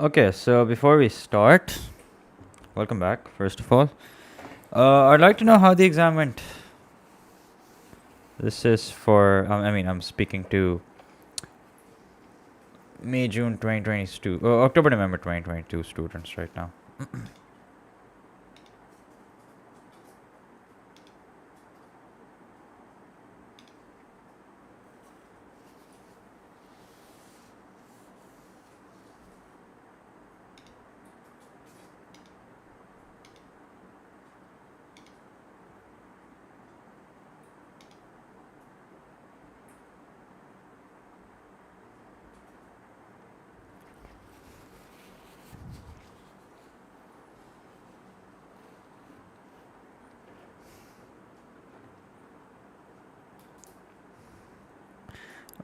Okay, so before we start, welcome back, first of all. I'd like to know how the exam went. This is for, I'm speaking to May, June 2022, October, November 2022 students right now.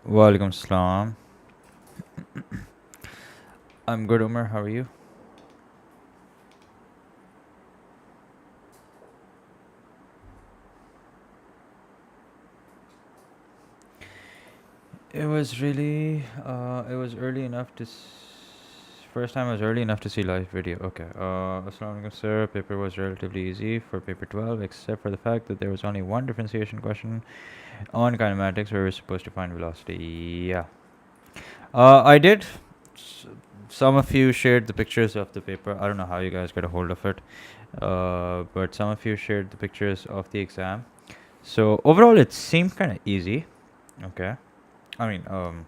Walaikum salam. I'm good, Umar. How are you? It was really, it was early enough to, first time I was early enough to see live video. Okay. Assalamu alaikum, sir. Paper was relatively easy for paper 12, except for the fact that there was only one differentiation question on kinematics where we're supposed to find velocity. Yeah. I did. Some of you shared the pictures of the paper. I don't know how you guys got a hold of it. But some of you shared the pictures of the exam. So overall, it seemed kind of easy. Okay. I'm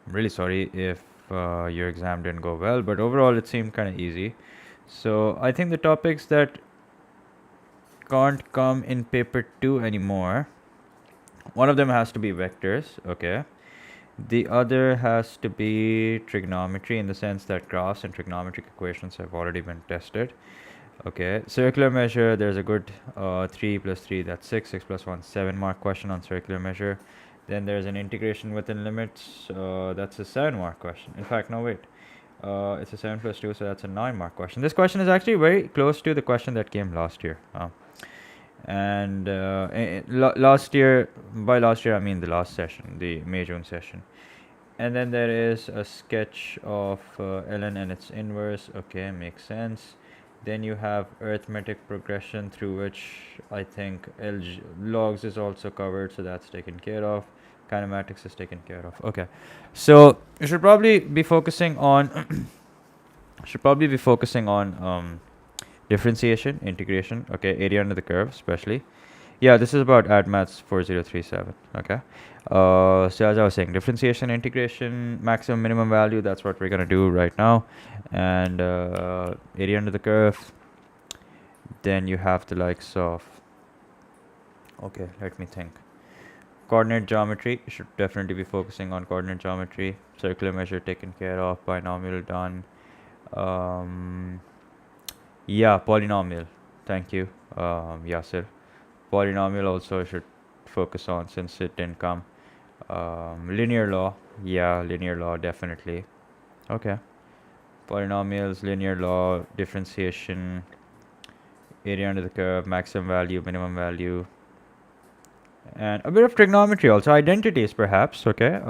really sorry if your exam didn't go well, but overall, it seemed kind of easy. So I think the topics that can't come in paper 2 anymore, one of them has to be vectors. Okay. The other has to be trigonometry, in the sense that graphs and trigonometric equations have already been tested. Okay, circular measure, there's a good 3 plus 3, that's 6, 6 plus 1, 7 mark question on circular measure. Then there's an integration within limits, that's a 7 mark question. In fact, no, wait, it's a 7 plus 2, so that's a 9 mark question. This question is actually very close to the question that came last year. And last year, by last year I mean the last session, the May-June session. And then there is a sketch of ln and its inverse. Okay, makes sense. Then you have arithmetic progression, through which I think logs is also covered, so that's taken care of. Kinematics is taken care of. Okay, so you should probably be focusing on differentiation, integration. Okay, area under the curve, especially. Yeah, this is about AdMaths 4037. Okay. So as I was saying, differentiation, integration, maximum, minimum value, that's what we're going to do right now. And area under the curve. Then you have the likes of, okay, let me think. Coordinate geometry, you should definitely be focusing on coordinate geometry. Circular measure taken care of, binomial done. Yeah, polynomial. Thank you, Yasir. Polynomial also should focus on, since it didn't come. Linear law, yeah, linear law, definitely. Okay. Polynomials, linear law, differentiation, area under the curve, maximum value, minimum value, and a bit of trigonometry also, identities perhaps, okay.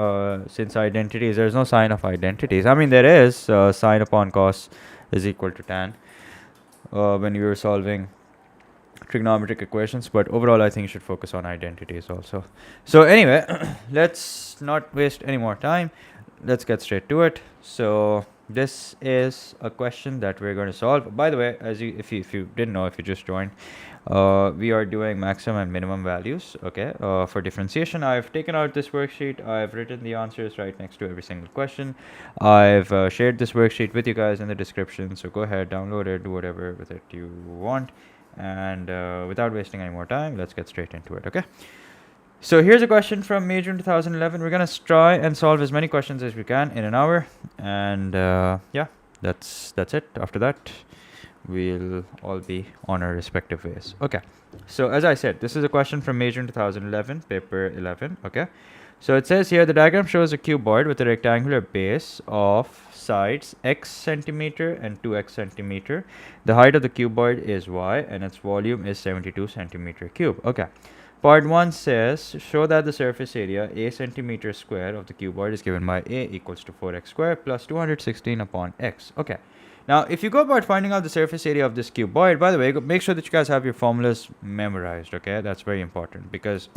Since identities, there's no sign of identities. I mean, there is sine upon cos is equal to tan when you were solving trigonometric equations, but overall I think you should focus on identities also. So anyway, let's not waste any more time. Let's get straight to it. So this is a question that we're going to solve. By the way, if you didn't know, if you just joined, we are doing maximum and minimum values, okay. For differentiation, I've taken out this worksheet. I've written the answers right next to every single question. I've shared this worksheet with you guys in the description, so go ahead, download it, do whatever with it you want. And without wasting any more time, let's get straight into it, okay. So here's a question from May, June 2011. We're going to try and solve as many questions as we can in an hour. And yeah, that's it. After that, we'll all be on our respective ways. Okay. So as I said, this is a question from May, June 2011, paper 11. Okay. So it says here, the diagram shows a cuboid with a rectangular base of sides x centimeter and 2x centimeter. The height of the cuboid is y and its volume is 72 centimeter cube. Okay. Part 1 says, show that the surface area a centimeter square of the cuboid is given by a equals to 4x square plus 216 upon x. Okay. Now, if you go about finding out the surface area of this cuboid, by the way, make sure that you guys have your formulas memorized, okay? That's very important because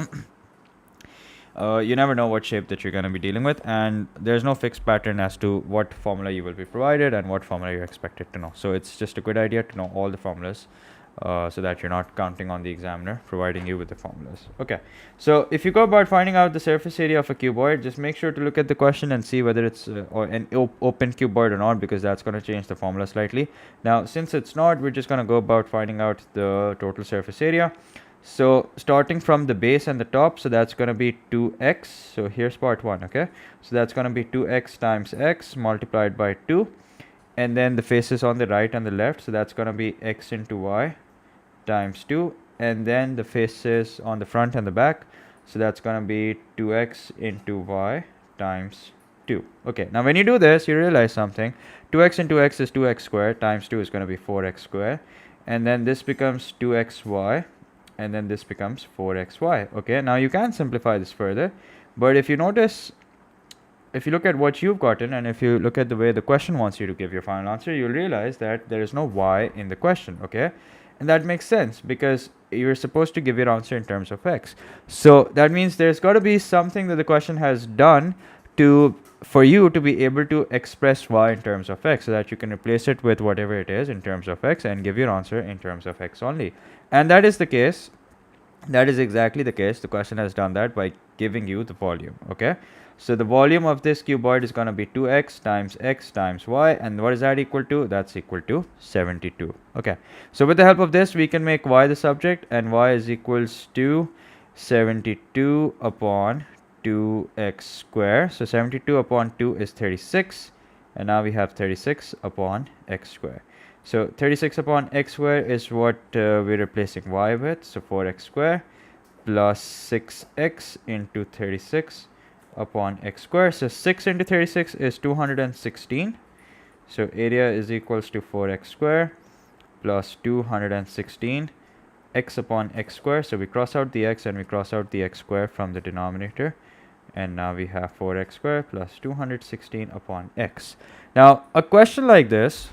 you never know what shape that you're going to be dealing with, and there's no fixed pattern as to what formula you will be provided and what formula you're expected to know. So it's just a good idea to know all the formulas so that you're not counting on the examiner providing you with the formulas. Okay, so if you go about finding out the surface area of a cuboid, just make sure to look at the question and see whether it's an open cuboid or not, because that's going to change the formula slightly. Now, since it's not, we're just going to go about finding out the total surface area. So starting from the base and the top, so that's going to be 2x. So here's part 1, okay. So that's going to be 2x times x multiplied by 2. And then the faces on the right and the left, so that's going to be x into y times 2. And then the faces on the front and the back, so that's going to be 2x into y times 2. Okay, now when you do this, you realize something. 2x into x is 2x squared, times 2 is going to be 4x squared. And then this becomes 2xy. And then this becomes 4xy. Okay, now you can simplify this further, but if you notice, if you look at what you've gotten and if you look at the way the question wants you to give your final answer, you'll realize that there is no y in the question, okay. And that makes sense because you're supposed to give your answer in terms of x. So that means there's got to be something that the question has done for you to be able to express y in terms of x, so that you can replace it with whatever it is in terms of x and give your answer in terms of x only. And that is the case. That is exactly the case. The question has done that by giving you the volume, okay. So the volume of this cuboid is going to be 2x times y, and what is that equal to? That's equal to 72. Okay, so with the help of this, we can make y the subject, and y is equals to 72 upon 2x square. So 72 upon 2 is 36, and now we have 36 upon x square. So 36 upon x square is what we're replacing y with, so 4x square plus 6x into 36 upon x square. So 6 into 36 is 216. So area is equals to 4x square plus 216 x upon x square. So we cross out the x and we cross out the x square from the denominator. And now we have 4x square plus 216 upon x. Now, a question like this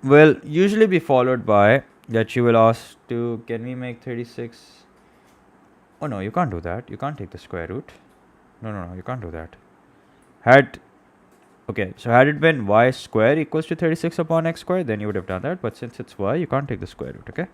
will usually be followed by that you will ask to, can we make 36? Oh no, you can't do that. You can't take the square root. No, you can't do that. Okay, so had it been y square equals to 36 upon x square, then you would have done that. But since it's y, you can't take the square root, okay?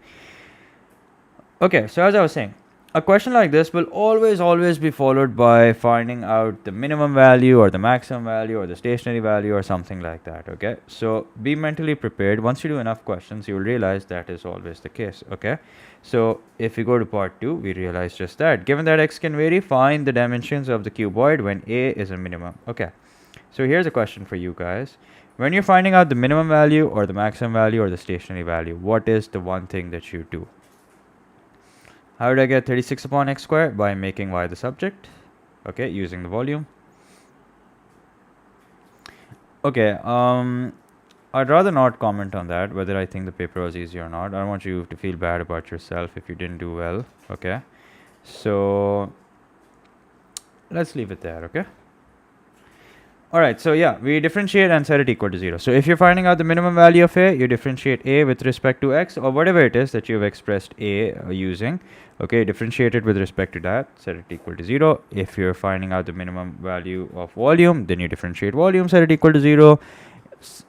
Okay, so as I was saying, a question like this will always be followed by finding out the minimum value or the maximum value or the stationary value or something like that, okay? So be mentally prepared. Once you do enough questions, you will realize that is always the case, okay? So if we go to part 2, we realize just that. Given that x can vary, find the dimensions of the cuboid when a is a minimum. Okay, so here's a question for you guys. When you're finding out the minimum value or the maximum value or the stationary value, what is the one thing that you do? How did I get 36 upon x square? By making y the subject, okay, using the volume. Okay, I'd rather not comment on that, whether I think the paper was easy or not. I don't want you to feel bad about yourself if you didn't do well, okay? So let's leave it there, okay? All right, so yeah, we differentiate and set it equal to 0. So if you're finding out the minimum value of a, you differentiate a with respect to x or whatever it is that you've expressed a using. Okay, differentiate it with respect to that, set it equal to 0. If you're finding out the minimum value of volume, then you differentiate volume, set it equal to 0.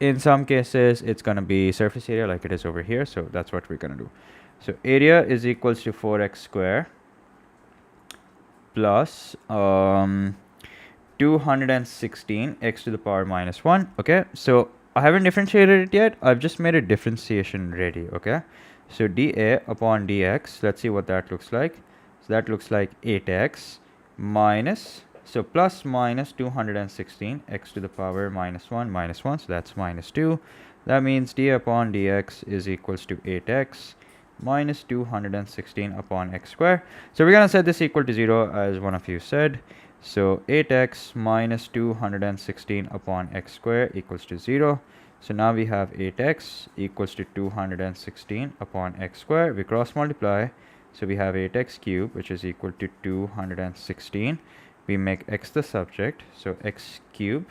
In some cases, it's going to be surface area like it is over here. So that's what we're going to do. So area is equals to 4x square plus 216 x to the power minus 1. Okay, so I haven't differentiated it yet. I've just made a differentiation ready. Okay, so dA upon dx, let's see what that looks like. So that looks like 8x minus, so plus minus 216 x to the power minus 1 minus 1, so that's minus 2. That means dA upon dx is equals to 8x minus 216 upon x square. So we're going to set this equal to 0 as one of you said. So 8x minus 216 upon x square equals to 0. So now we have 8x equals to 216 upon x square. We cross multiply. So we have 8x cubed, which is equal to 216. We make x the subject. So x cubed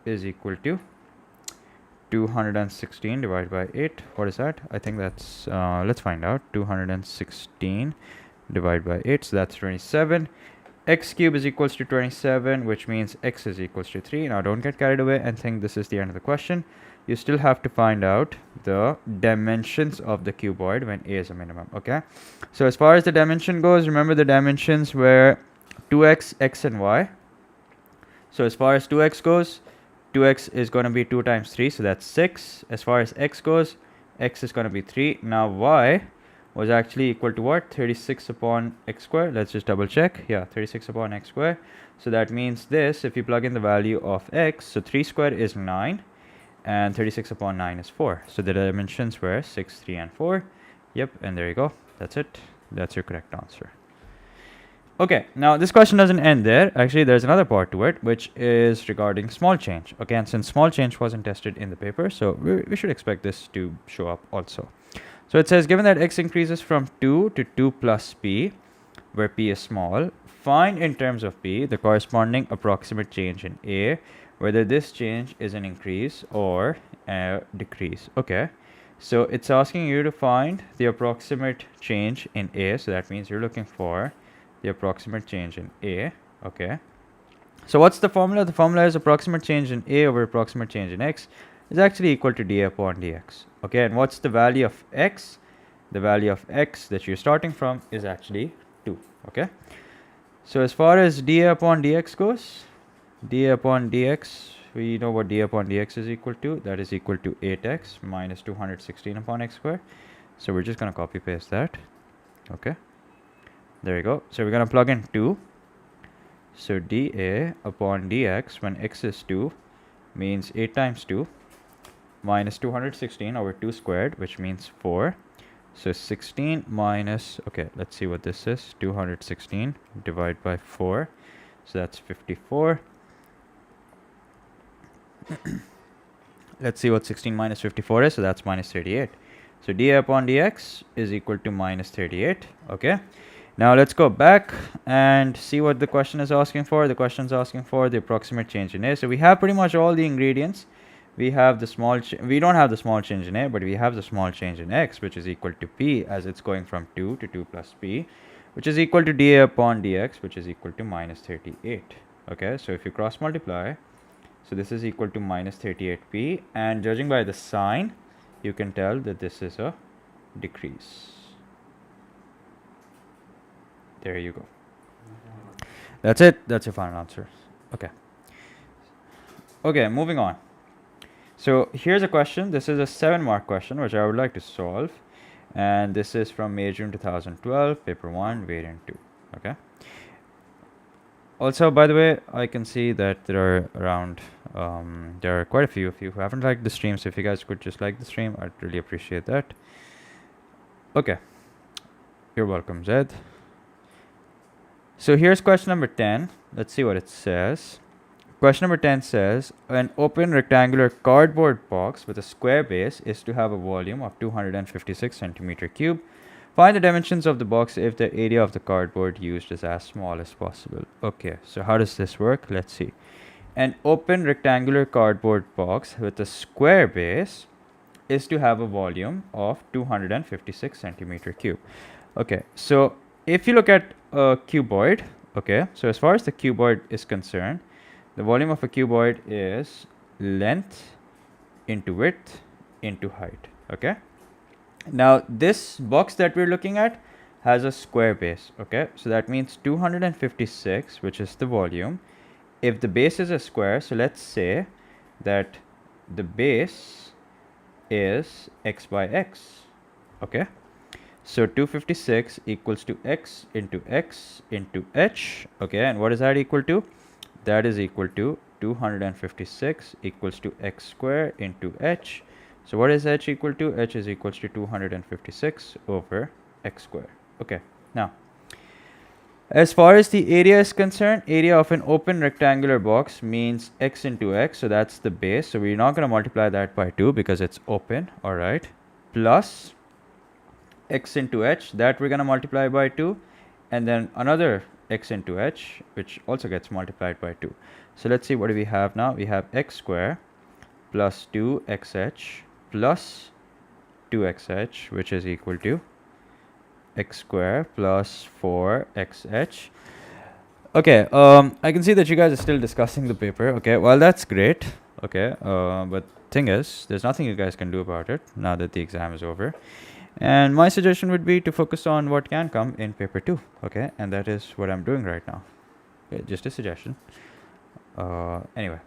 is equal to 216 divided by 8. What is that? I think that's, let's find out. 216 divided by 8. So that's 27. X cube is equals to 27, which means x is equals to 3. Now don't get carried away and think this is the end of the question. You still have to find out the dimensions of the cuboid when a is a minimum. Okay, so as far as the dimension goes, remember the dimensions were 2x, x and y. So as far as 2x goes, 2x is going to be 2 times 3, so that's 6. As far as x goes, x is going to be 3. Now y was actually equal to what? 36 upon x square. Let's just double check. Yeah, 36 upon x square. So that means this, if you plug in the value of x, so 3 squared is 9 and 36 upon 9 is 4. So the dimensions were 6, 3 and 4. Yep, and there you go. That's it. That's your correct answer. Okay, now this question doesn't end there. Actually, there's another part to it, which is regarding small change. Okay, and since small change wasn't tested in the paper, so we should expect this to show up also. So it says, given that x increases from 2 to 2 plus p, where p is small, find in terms of p the corresponding approximate change in a, whether this change is an increase or a decrease. Okay, so it's asking you to find the approximate change in a, so that means you're looking for the approximate change in a. Okay, so what's the formula? The formula is approximate change in a over approximate change in x is actually equal to dA upon dx. Okay, and what's the value of x? The value of x that you're starting from is actually 2. Okay, so as far as dA upon dx goes, dA upon dx, we know what dA upon dx is equal to. That is equal to 8x minus 216 upon x square. So we're just going to copy paste that. Okay, there you go. So we're going to plug in 2. So dA upon dx when x is 2 means 8 times 2 minus 216 over 2 squared, which means 4. So 16 minus, okay, let's see what this is. 216 divided by 4. So that's 54. Let's see what 16 minus 54 is. So that's minus 38. So dA upon dx is equal to minus 38. Okay. Now let's go back and see what the question is asking for. The question is asking for the approximate change in A. So we have pretty much all the ingredients. We have the small, we don't have the small change in A, but we have the small change in X, which is equal to P, as it's going from 2 to 2 plus P, which is equal to dA upon dx, which is equal to minus 38. Okay, so if you cross multiply, so this is equal to minus 38P, and judging by the sign, you can tell that this is a decrease. There you go. That's it. That's your final answer. Okay. Okay, moving on. So here's a question. This is a 7-mark question, which I would like to solve. And this is from May, June 2012, paper 1, variant 2. Okay. Also, by the way, I can see that there are around, there are quite a few of you who haven't liked the stream. So if you guys could just like the stream, I'd really appreciate that. Okay. You're welcome, Zed. So here's question number 10. Let's see what it says. Question number 10 says, an open rectangular cardboard box with a square base is to have a volume of 256 centimeter cube. Find the dimensions of the box if the area of the cardboard used is as small as possible. Okay, so how does this work? Let's see. An open rectangular cardboard box with a square base is to have a volume of 256 centimeter cube. Okay, so if you look at a cuboid, okay, so as far as the cuboid is concerned, the volume of a cuboid is length into width into height. Okay, now this box that we're looking at has a square base. Okay, so that means 256, which is the volume. If the base is a square, so let's say that the base is x by x. Okay, so 256 equals to x into h. Okay, and what is that equal to? That is equal to 256 equals to x square into h. So what is h equal to? H is equals to 256 over x square. Okay, now as far as the area is concerned, area of an open rectangular box means x into x, so that's the base. So we're not going to multiply that by 2 because it's open, all right, plus x into h, that we're going to multiply by 2, and then another x into h, which also gets multiplied by 2. So let's see, what do we have now? We have x square plus 2xh plus 2xh, which is equal to x square plus 4xh. Okay, I can see that you guys are still discussing the paper. Okay, well, that's great. Okay, but thing is, there's nothing you guys can do about it now that the exam is over. And my suggestion would be to focus on what can come in paper 2. Okay, and that is what I'm doing right now. Okay, just a suggestion. Anyway,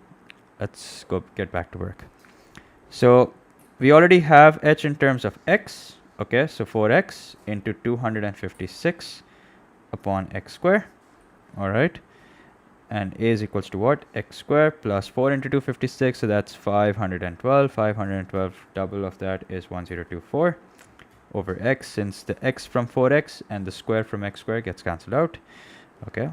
let's go get back to work. So we already have h in terms of x. Okay, so 4x into 256 upon x square. All right, and a is equals to what? X square plus 4 into 256, so that's 512. 512, double of that is 1024 over x, since the x from 4x and the square from x square gets cancelled out. Okay,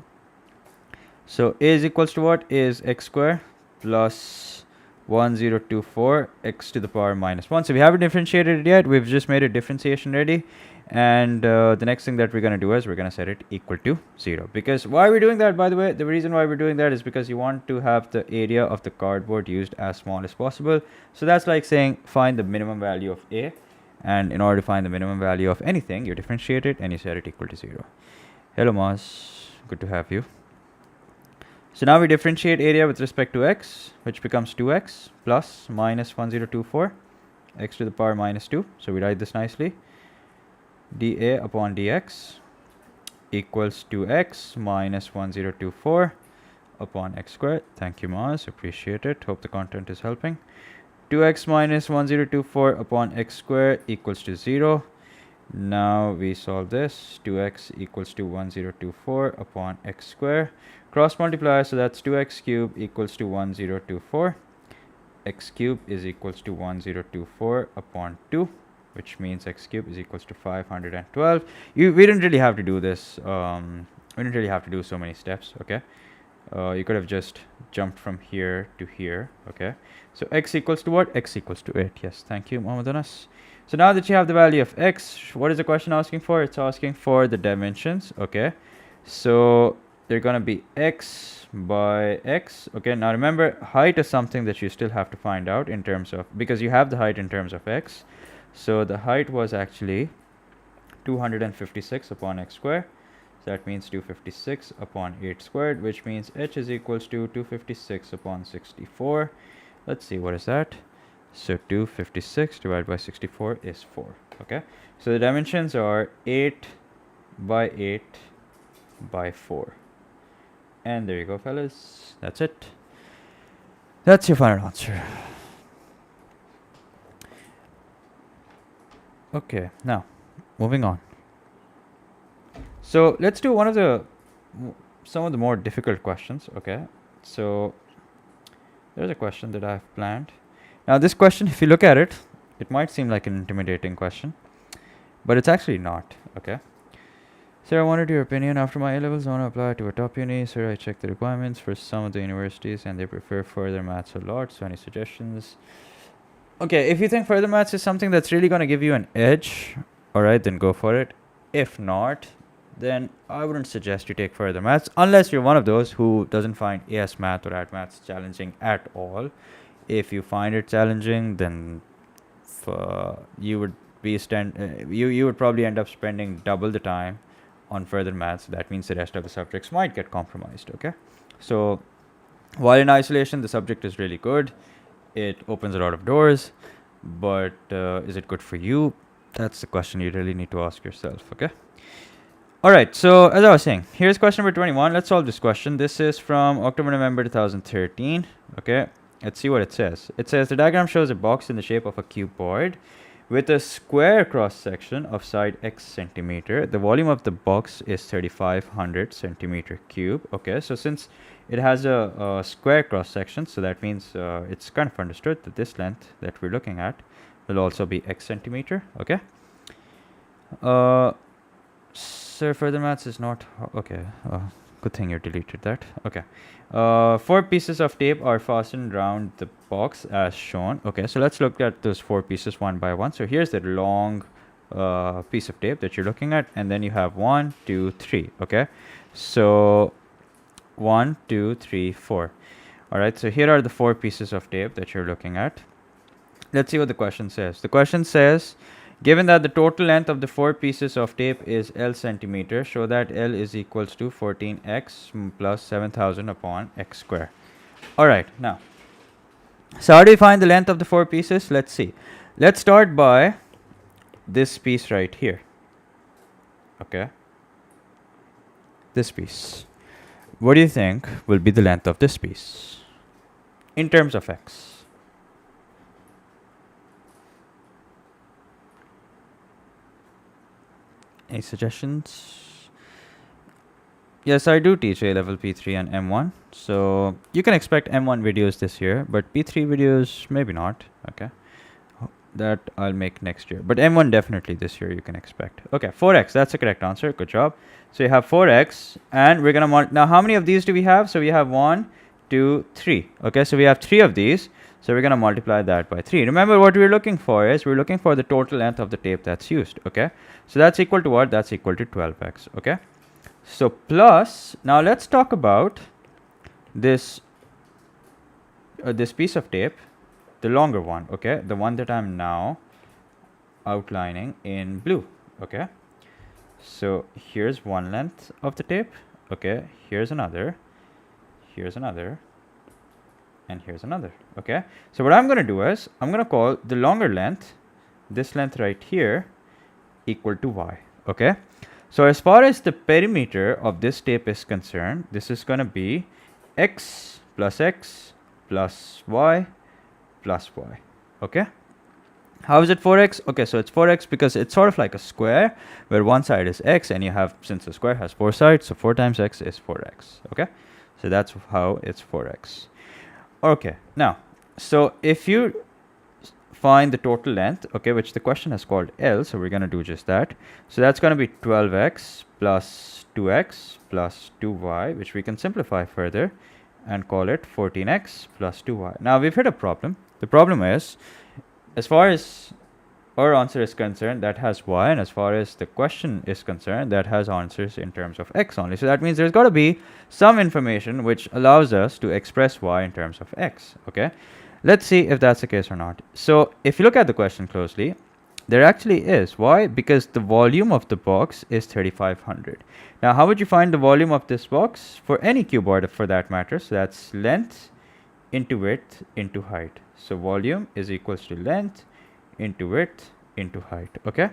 so a is equals to what? A is x square plus 1024 x to the power minus 1. So we haven't differentiated it yet, we've just made a differentiation ready. And the next thing that we're going to do is we're going to set it equal to 0. Because why are we doing that, by the way? The reason why we're doing that is because you want to have the area of the cardboard used as small as possible. So that's like saying find the minimum value of a, and in order to find the minimum value of anything, you differentiate it and you set it equal to 0. Hello Maz, good to have you. So now we differentiate area with respect to x, which becomes 2x plus minus 1024 x to the power minus 2. So we write this nicely. dA upon dx equals 2x minus 1024 upon x squared. Thank you, Maz. Appreciate it. Hope the content is helping. 2x minus 1024 upon x squared equals to 0. Now we solve this. 2x equals to 1024 upon x squared. Cross multiply, so that's 2x cubed equals to 1024. X cubed is equals to 1024 upon 2. Which means x cubed is equals to 512. We didn't really have to do this. We didn't really have to do so many steps. Okay, you could have just jumped from here to here. Okay, so x equals to what? X equals to 8. Yes, thank you, Muhammad Anas. So now that you have the value of x, what is the question asking for? It's asking for the dimensions. Okay, so they're gonna be x by x. Okay, now remember, height is something that you still have to find out in terms of, because you have the height in terms of x. So the height was actually 256 upon x squared. So that means 256 upon 8 squared, which means h is equals to 256 upon 64. Let's see, what is that? So 256 divided by 64 is 4. Okay, so the dimensions are 8 by 8 by 4. And there you go, fellas. That's it. That's your final answer. Okay, now moving on. So let's do some of the more difficult questions. Okay, so there's a question that I've planned. Now this question, if you look at it, it might seem like an intimidating question, but it's actually not. Okay, sir, I wanted your opinion. After my A-levels, I want to apply to a top uni. Sir, I checked the requirements for some of the universities and they prefer further maths a lot. So any suggestions? Okay, if you think further maths is something that's really going to give you an edge, alright, then go for it. If not, then I wouldn't suggest you take further maths unless you're one of those who doesn't find AS Math or AT Maths challenging at all. If you find it challenging, then you would you would probably end up spending double the time on further maths. That means the rest of the subjects might get compromised. Okay, so while in isolation the subject is really good, it opens a lot of doors, but is it good for you? That's the question you really need to ask yourself. Okay. All right, so as I was saying, here's question number 21. Let's solve this question. This is from October-November 2013. Okay, let's see what it says. It says the diagram shows a box in the shape of a cuboid with a square cross-section of side x centimeter. The volume of the box is 3500 centimeter cube. Okay, so since it has a square cross-section, so that means it's kind of understood that this length that we're looking at will also be x centimeter. Okay. Sir, further maths is not okay. Good thing you deleted that. Okay. 4 pieces of tape are fastened around the box as shown. Okay, so let's look at those 4 pieces one by one. So here's the long piece of tape that you're looking at, and then you have 1, 2, 3. Okay, so 1, 2, 3, 4. All right, so here are the 4 pieces of tape that you're looking at. Let's see what the question says. The question says, given that the total length of the 4 pieces of tape is L centimeter, show that L is equals to 14x plus 7000 upon x square. Alright, now, so how do you find the length of the 4 pieces? Let's see. Let's start by this piece right here. Okay. This piece. What do you think will be the length of this piece in terms of x? Any suggestions? Yes, I do teach A-level P3 and M1. So you can expect M1 videos this year, but P3 videos maybe not. Okay, that I'll make next year. But M1 definitely this year you can expect. Okay, 4x. That's the correct answer. Good job. So you have 4x, and we're gonna now how many of these do we have? So we have 1, 2, 3. Okay, so we have 3 of these. So we're going to multiply that by 3. Remember, what we're looking for is we're looking for the total length of the tape that's used. Okay, so that's equal to what? That's equal to 12x. Okay, so plus, now let's talk about this this piece of tape, the longer one. Okay, the one that I'm now outlining in blue. Okay, so here's one length of the tape. Okay, here's another, and here's another. Okay, so what I'm going to do is I'm going to call the longer length, this length right here, equal to y. Okay, so as far as the perimeter of this tape is concerned, this is going to be x plus y plus y. Okay, how is it 4x? Okay, so it's 4x because it's sort of like a square where one side is x, and you have, since the square has 4 sides, so 4 times x is 4x. Okay, so that's how it's 4x. Okay, now, so if you find the total length, okay, which the question has called L, so we're going to do just that. So that's going to be 12x plus 2x plus 2y, which we can simplify further and call it 14x plus 2y. Now, we've hit a problem. The problem is, as far as our answer is concerned, that has y, and as far as the question is concerned, that has answers in terms of x only. So that means there's got to be some information which allows us to express y in terms of x. Okay, let's see if that's the case or not. So if you look at the question closely, there actually is. Why? Because the volume of the box is 3500. Now, how would you find the volume of this box for any cuboid for that matter? So that's length into width into height. So volume is equals to length into width into height. Okay,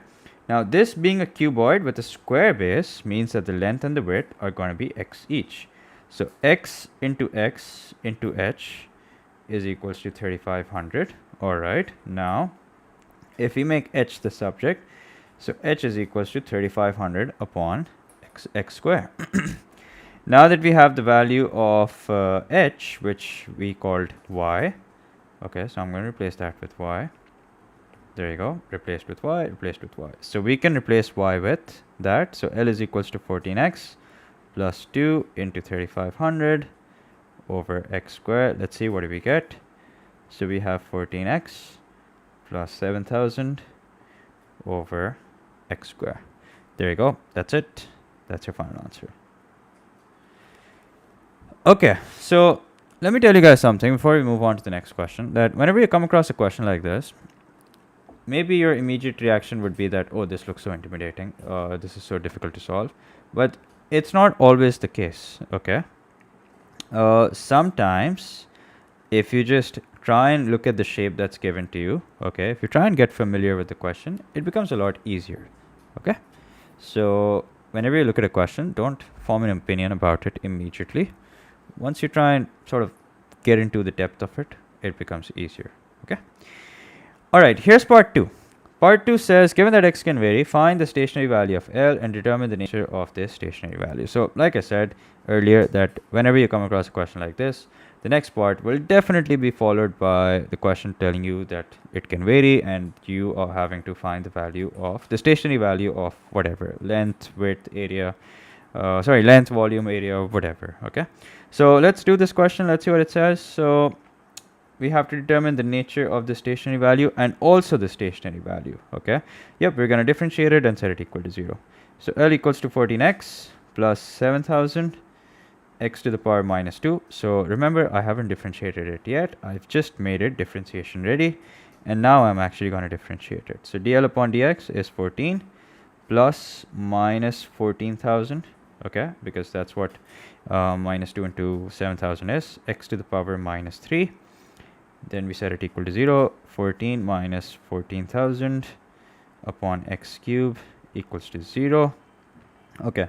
now this being a cuboid with a square base means that the length and the width are going to be x each. So x into h is equals to 3500. All right, now if we make h the subject, so h is equals to 3500 upon x square. Now that we have the value of h, which we called y, okay, so I'm going to replace that with y. There you go, replaced with y, replaced with y. So we can replace y with that. So L is equals to 14x plus 2 into 3500 over x squared. Let's see, what do we get? So we have 14x plus 7000 over x squared. There you go. That's it. That's your final answer. Okay, so let me tell you guys something before we move on to the next question. That whenever you come across a question like this, maybe your immediate reaction would be that, oh, this looks so intimidating. This is so difficult to solve. But it's not always the case, okay? Sometimes, if you just try and look at the shape that's given to you, okay, if you try and get familiar with the question, it becomes a lot easier, okay? So whenever you look at a question, don't form an opinion about it immediately. Once you try and sort of get into the depth of it, it becomes easier, okay? All right, here's part 2. Part 2 says, given that x can vary, find the stationary value of L and determine the nature of this stationary value. So like I said earlier, that whenever you come across a question like this, the next part will definitely be followed by the question telling you that it can vary, and you are having to find the value of the stationary value of whatever, length, width, area, length, volume, area, whatever, okay? So let's do this question. Let's see what it says. So we have to determine the nature of the stationary value and also the stationary value, okay? Yep, we're going to differentiate it and set it equal to 0. So L equals to 14x plus 7,000 x to the power minus 2. So remember, I haven't differentiated it yet. I've just made it differentiation ready, and now I'm actually going to differentiate it. So dl upon dx is 14 plus minus 14,000, okay, because that's what minus 2 into 7,000 is, x to the power minus 3. Then we set it equal to 0. 14 minus 14,000 upon x cube equals to 0. Okay,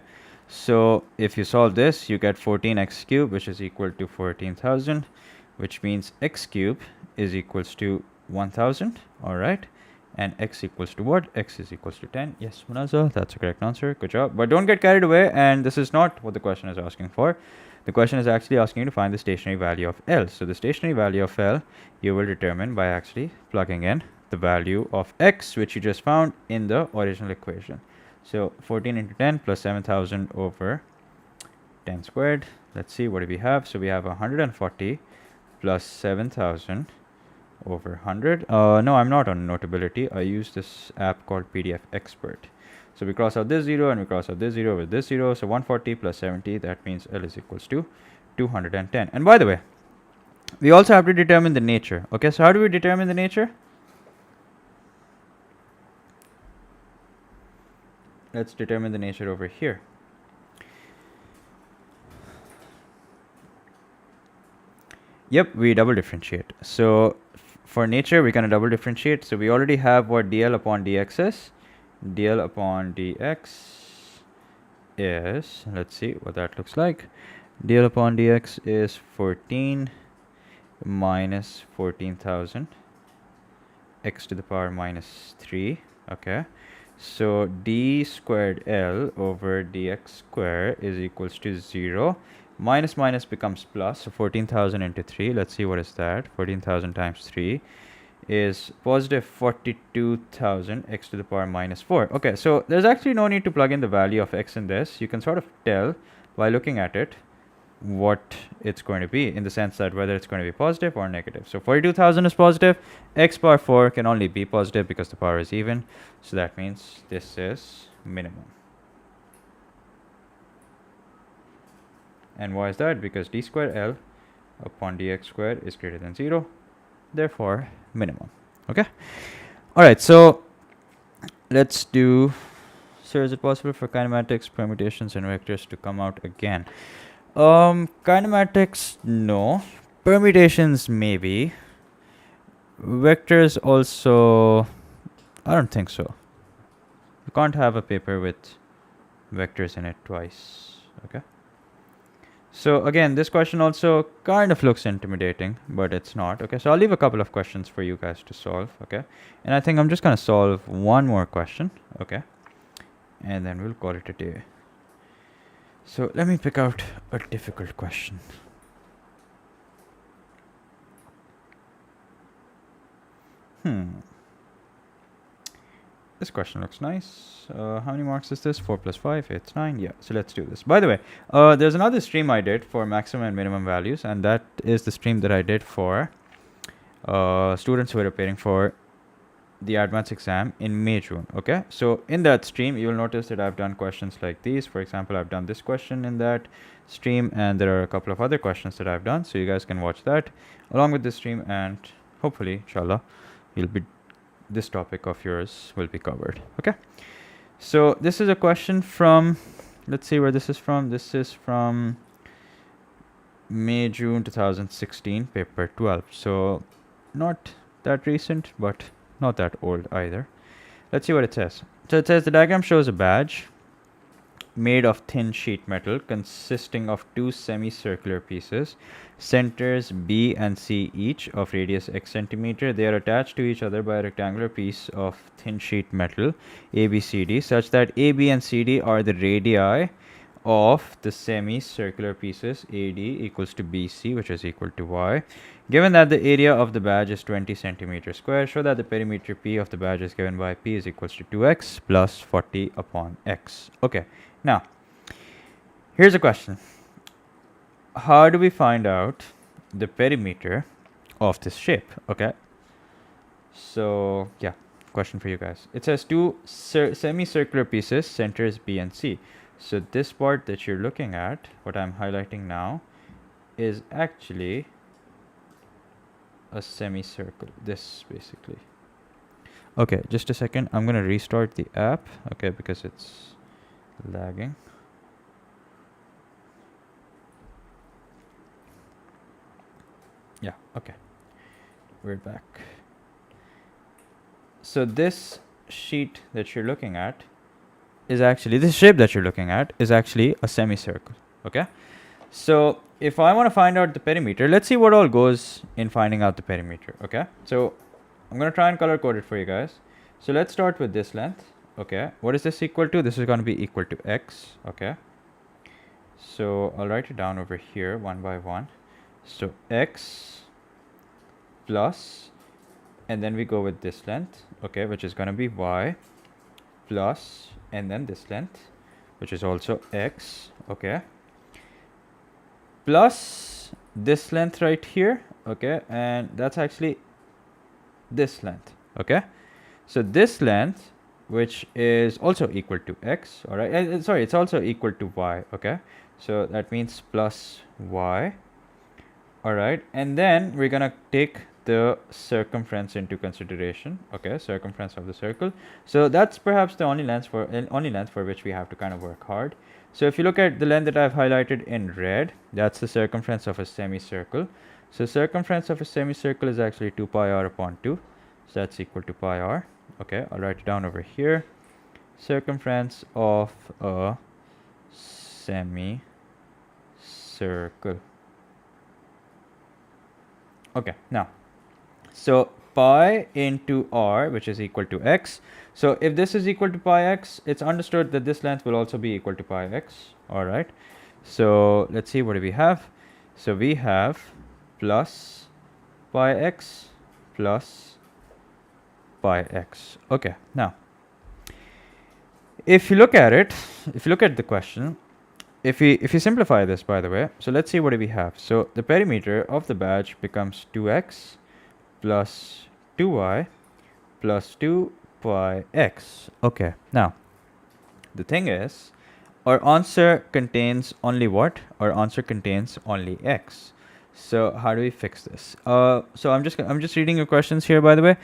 so if you solve this, you get 14x cube, which is equal to 14,000, which means x cube is equals to 1,000. All right, and x equals to what? X is equals to 10. Yes, Munazza, that's the correct answer. Good job. But don't get carried away, and this is not what the question is asking for. The question is actually asking you to find the stationary value of L. So the stationary value of L you will determine by actually plugging in the value of x, which you just found in the original equation. So 14 into 10 plus 7,000 over 10 squared. Let's see, what do we have? So we have 140 plus 7,000 over 100. No, I'm not on Notability. I use this app called PDF Expert. So we cross out this 0 and we cross out this 0 with this 0. So 140 plus 70, that means L is equals to 210. And by the way, we also have to determine the nature. Okay, so how do we determine the nature? Let's determine the nature over here. Yep, we double differentiate. So for nature, we're going to double differentiate. So we already have what dl upon dx is. Dl upon dx is, let's see what that looks like. Dl upon dx is 14 minus 14,000 x to the power minus 3. Okay, so d squared L over dx square is equals to 0. Minus minus becomes plus, so 14,000 into 3. Let's see, what is that? 14,000 times 3 is positive 42,000 x to the power minus 4. Okay, so there's actually no need to plug in the value of x in this. You can sort of tell by looking at it what it's going to be, in the sense that whether it's going to be positive or negative. So 42,000 is positive. X power 4 can only be positive because the power is even. So that means this is minimum. And why is that? Because d squared L upon dx squared is greater than 0. Therefore, minimum. Okay. All right. So let's do. Sir, is it possible for kinematics, permutations, and vectors to come out again? Kinematics, no. Permutations, maybe. Vectors also, I don't think so. You can't have a paper with vectors in it twice. Okay. So again, this question also kind of looks intimidating, but it's not. Okay, so I'll leave a couple of questions for you guys to solve. Okay, and I think I'm just going to solve one more question. Okay, and then we'll call it a day. So let me pick out a difficult question. This question looks nice. How many marks is this? 4 plus 5, it's 9. Yeah, so let's do this. By the way, there's another stream I did for maximum and minimum values, and that is the stream that I did for students who are preparing for the advanced exam in May, June. Okay, so in that stream, you will notice that I've done questions like these. For example, I've done this question in that stream, and there are a couple of other questions that I've done. So you guys can watch that along with this stream, and hopefully, inshallah, this topic of yours will be covered. Okay, so this is a question from, let's see where this is from. This is from May, June 2016, paper 12. So not that recent, but not that old either. Let's see what it says. So it says the diagram shows a badge made of thin sheet metal consisting of two semicircular pieces, centers B and C each of radius x centimeter. They are attached to each other by a rectangular piece of thin sheet metal ABCD such that AB and CD are the radii of the semicircular pieces. AD equals to BC, which is equal to Y. Given that the area of the badge is 20 centimeters square, show that the perimeter P of the badge is given by P is equals to 2x plus 40 upon x. Okay, now here's a question. How do we find out the perimeter of this shape? Okay, so yeah, question for you guys. It says two semicircular pieces, centers B and C. So this part that you're looking at, what I'm highlighting now, is actually a semicircle. This basically. Okay, just a second. I'm gonna restart the app. Okay, because it's lagging. Yeah. Okay. We're back. So this sheet that you're looking at is actually, this shape that you're looking at is actually a semicircle. Okay, so if I want to find out the perimeter, let's see what all goes in finding out the perimeter. Okay, so I'm going to try and color code it for you guys. So let's start with this length. Okay, what is this equal to? This is going to be equal to x. Okay, so I'll write it down over here one by one. So x plus, and then we go with this length, okay, which is going to be y plus, and then this length, which is also x, okay, plus this length right here, okay, and that's actually this length, okay. So this length, which is also equal to x, all right, sorry, it's also equal to y, okay, so that means plus y, all right, and then we're gonna take the circumference into consideration, okay, circumference of the circle. So that's perhaps the only length for which we have to kind of work hard. So if you look at the length that I've highlighted in red, that's the circumference of a semicircle. So circumference of a semicircle is actually 2 pi r upon 2, so that's equal to pi r. Okay, I'll write it down over here. Circumference of a semicircle. Okay, now, so pi into r, which is equal to x. So if this is equal to pi x, it's understood that this length will also be equal to pi x. All right. So let's see, what do we have? So we have plus pi x plus pi x. Okay. Now, if you look at it, if you look at the question, if you simplify this, by the way, so let's see, what do we have? So the perimeter of the badge becomes 2x plus 2y plus 2 pi x. Okay, now the thing is, our answer contains only what? Our answer contains only x. So how do we fix this? So I'm just reading your questions here, by the way.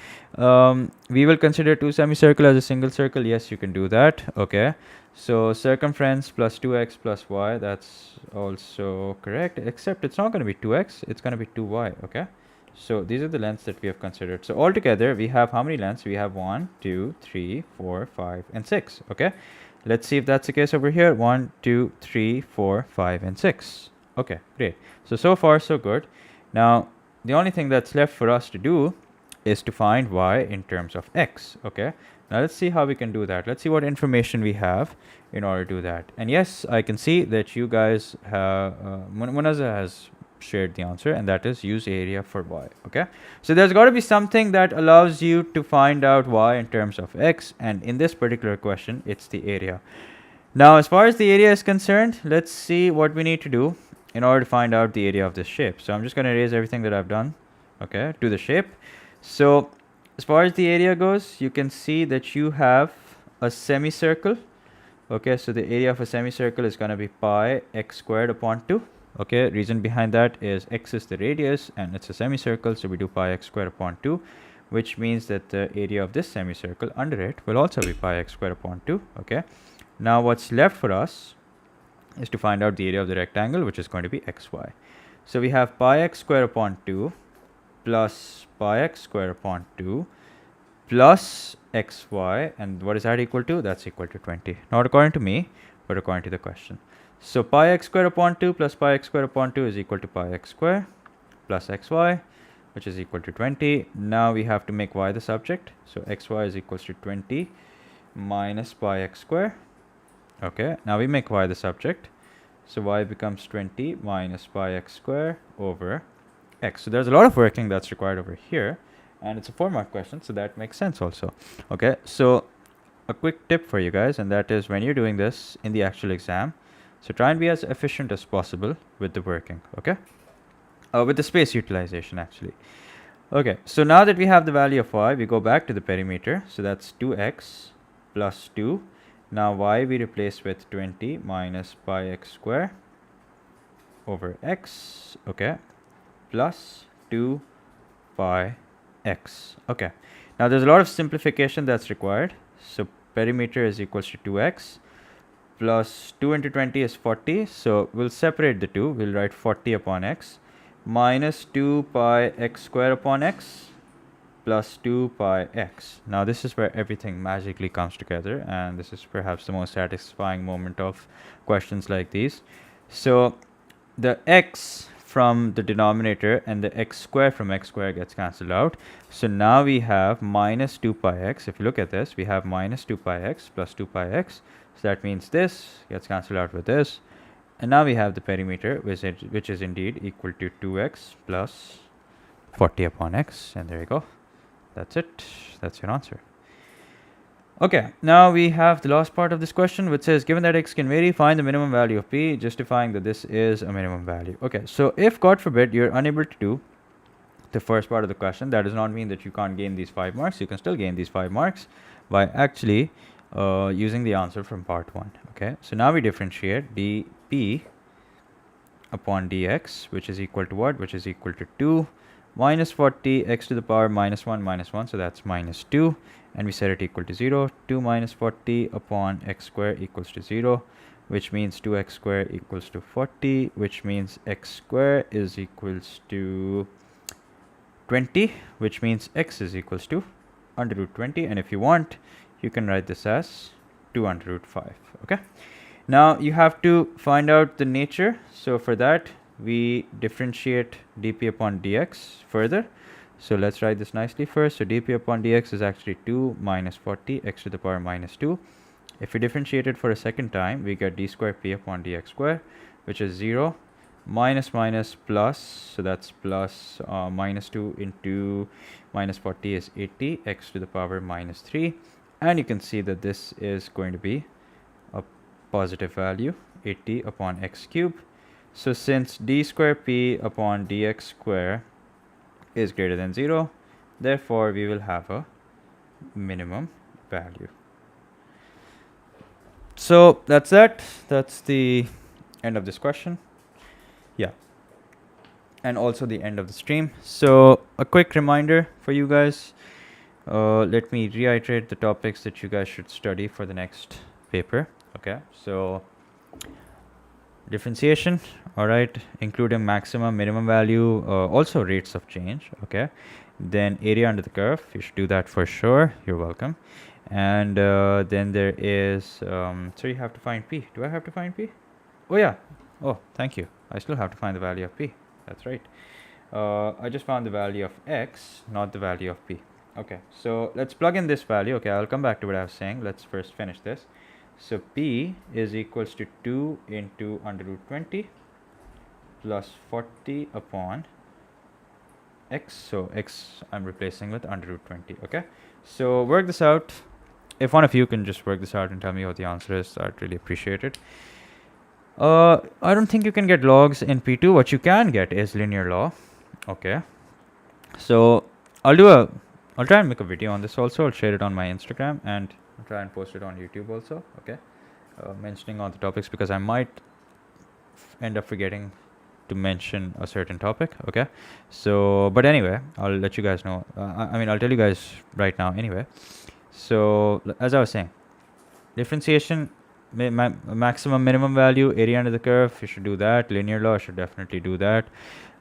We will consider two semicircle as a single circle. Yes, you can do that. Okay, so circumference plus 2x plus y, that's also correct, except it's not going to be 2x, it's going to be 2y. Okay, so these are the lengths that we have considered. So altogether we have how many lengths? We have 1, 2, 3, 4, 5, and 6. Okay, let's see if that's the case over here. 1, 2, 3, 4, 5, and 6. Okay, great. So far so good. Now the only thing that's left for us to do is to find y in terms of x. Okay, now let's see how we can do that. Let's see what information we have in order to do that. And yes, I can see that you guys have Munaza has shared the answer, and that is use area for y. Okay, so there's got to be something that allows you to find out y in terms of x, and in this particular question it's the area. Now as far as the area is concerned, let's see what we need to do in order to find out the area of this shape. So I'm just going to erase everything that I've done, okay, to the shape. So as far as the area goes, you can see that you have a semicircle. Okay, so the area of a semicircle is going to be pi x squared upon 2. Okay, reason behind that is x is the radius and it's a semicircle, so we do pi x squared upon 2, which means that the area of this semicircle under it will also be pi x squared upon 2. Okay, now what's left for us is to find out the area of the rectangle, which is going to be xy. So we have pi x squared upon 2 plus pi x squared upon 2 plus xy, and what is that equal to? That's equal to 20. Not according to me, but according to the question. So pi x squared upon 2 plus pi x squared upon 2 is equal to pi x squared plus xy, which is equal to 20. Now we have to make y the subject. So xy is equals to 20 minus pi x squared. Okay, now we make y the subject. So y becomes 20 minus pi x squared over x. So there's a lot of working that's required over here. And it's a 4-mark question, so that makes sense also. Okay, so a quick tip for you guys, and that is when you're doing this in the actual exam, so try and be as efficient as possible with the working, okay? With the space utilization, actually. Okay, so now that we have the value of y, we go back to the perimeter. So that's 2x plus 2. Now y we replace with 20 minus pi x squared over x, okay, plus 2 pi x. Okay, now there's a lot of simplification that's required. So perimeter is equals to 2x plus 2 into 20 is 40. So we'll separate the two. We'll write 40 upon x minus 2 pi x squared upon x plus 2 pi x. Now this is where everything magically comes together, and this is perhaps the most satisfying moment of questions like these. So the x from the denominator and the x squared from x squared gets cancelled out. So now we have minus 2 pi x. If you look at this, we have minus 2 pi x plus 2 pi x. So that means this gets cancelled out with this. And now we have the perimeter, which is indeed equal to 2x plus 40 upon x. And there you go. That's it. That's your answer. Okay, now we have the last part of this question, which says, given that x can vary, find the minimum value of p, justifying that this is a minimum value. Okay, so if, God forbid, you're unable to do the first part of the question, that does not mean that you can't gain these 5 marks. You can still gain these 5 marks by actually using the answer from part 1. Okay, so now we differentiate dp upon dx, which is equal to what? Which is equal to 2 minus 40 x to the power minus 1, so that's minus 2. And we set it equal to 0. 2 minus 40 upon x squared equals to 0, which means 2x squared equals to 40, which means x squared is equals to 20, which means x is equals to under root 20. And if you want, you can write this as 2 under root 5. Okay, now you have to find out the nature. So for that, we differentiate dp upon dx further. So let's write this nicely first. So dp upon dx is actually 2 minus 40 x to the power minus 2. If we differentiate it for a second time, we get d squared p upon dx squared, which is 0 minus minus plus. So that's plus minus 2 into minus 40 is 80 x to the power minus 3. And you can see that this is going to be a positive value, 80 upon x cubed. So since d squared p upon dx squared is greater than 0, therefore we will have a minimum value. So that's that. That's the end of this question. Yeah. And also the end of the stream. So a quick reminder for you guys. Let me reiterate the topics that you guys should study for the next paper. Okay. So differentiation, all right, including maximum, minimum value, also rates of change. Okay, then area under the curve, you should do that for sure. You're welcome. And then there is so you have to find p. Do I have to find p? Oh yeah. Oh, thank you. I still have to find the value of p. That's right. I just found the value of x, not the value of p. Okay, so let's plug in this value. Okay, I'll come back to what I was saying. Let's first finish this. So p is equals to 2 into under root 20 plus 40 upon x. So x I'm replacing with under root 20. Okay, so work this out. If one of you can just work this out and tell me what the answer is, I'd really appreciate it. I don't think you can get logs in P2. What you can get is linear log. Okay, so I'll I'll try and make a video on this also. I'll share it on my Instagram and I'll try and post it on YouTube also. Okay, mentioning all the topics because I might end up forgetting to mention a certain topic. Okay, so but anyway, I'll let you guys know. I mean, I'll tell you guys right now anyway. So as I was saying, differentiation, maximum minimum value, area under the curve, you should do that. Linear law, should definitely do that.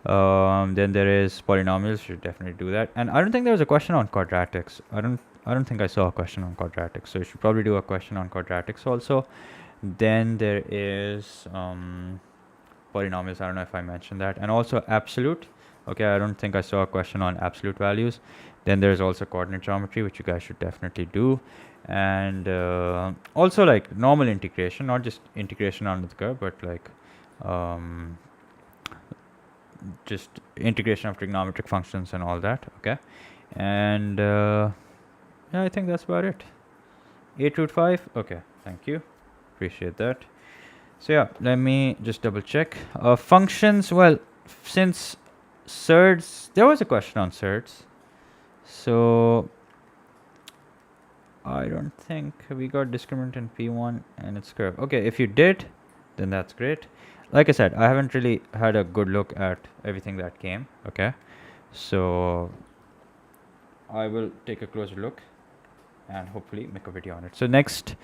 Then there is polynomials, should definitely do that. And I don't think there was a question on quadratics. I don't think I saw a question on quadratics. So you should probably do a question on quadratics also. Then there is polynomials. I don't know if I mentioned that. And also absolute. Okay, I don't think I saw a question on absolute values. Then there's also coordinate geometry, which you guys should definitely do. And also like normal integration, not just integration under the curve, but like just integration of trigonometric functions and all that. Okay, and yeah, I think that's about it. 8 root 5. Okay, thank you, appreciate that. So yeah, let me just double check. Functions, well, since surds, there was a question on surds, so I don't think we got discriminant in P1 and its curve. Okay, if you did, then that's great. Like I said, I haven't really had a good look at everything that came. Okay, so I will take a closer look and hopefully make a video on it. So next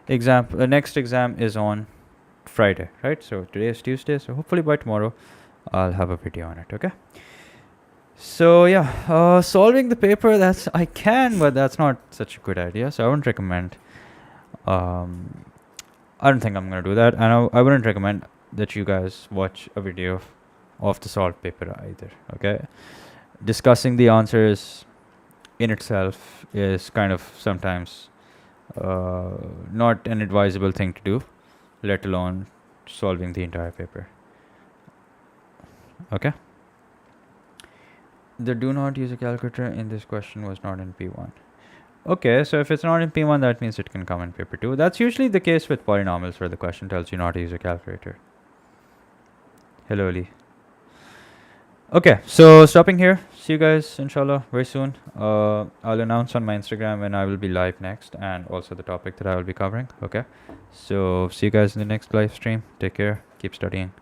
exam is on Friday, right? So today is Tuesday, so hopefully by tomorrow I'll have a video on it. Okay, so yeah, solving the paper, that's I can, but that's not such a good idea, so I wouldn't recommend. I don't think I'm gonna do that, and I wouldn't recommend that you guys watch a video of the solved paper either. Okay, discussing the answers in itself is kind of sometimes not an advisable thing to do, let alone solving the entire paper. Okay, the do not use a calculator in this question was not in P1. Okay, so if it's not in P1, that means it can come in paper 2. That's usually the case with polynomials where the question tells you not to use a calculator. Hello, Lee. Okay, so stopping here. See you guys inshallah very soon. I'll announce on my Instagram when I will be live next and also the topic that I will be covering. Okay, so see you guys in the next live stream. Take care, keep studying.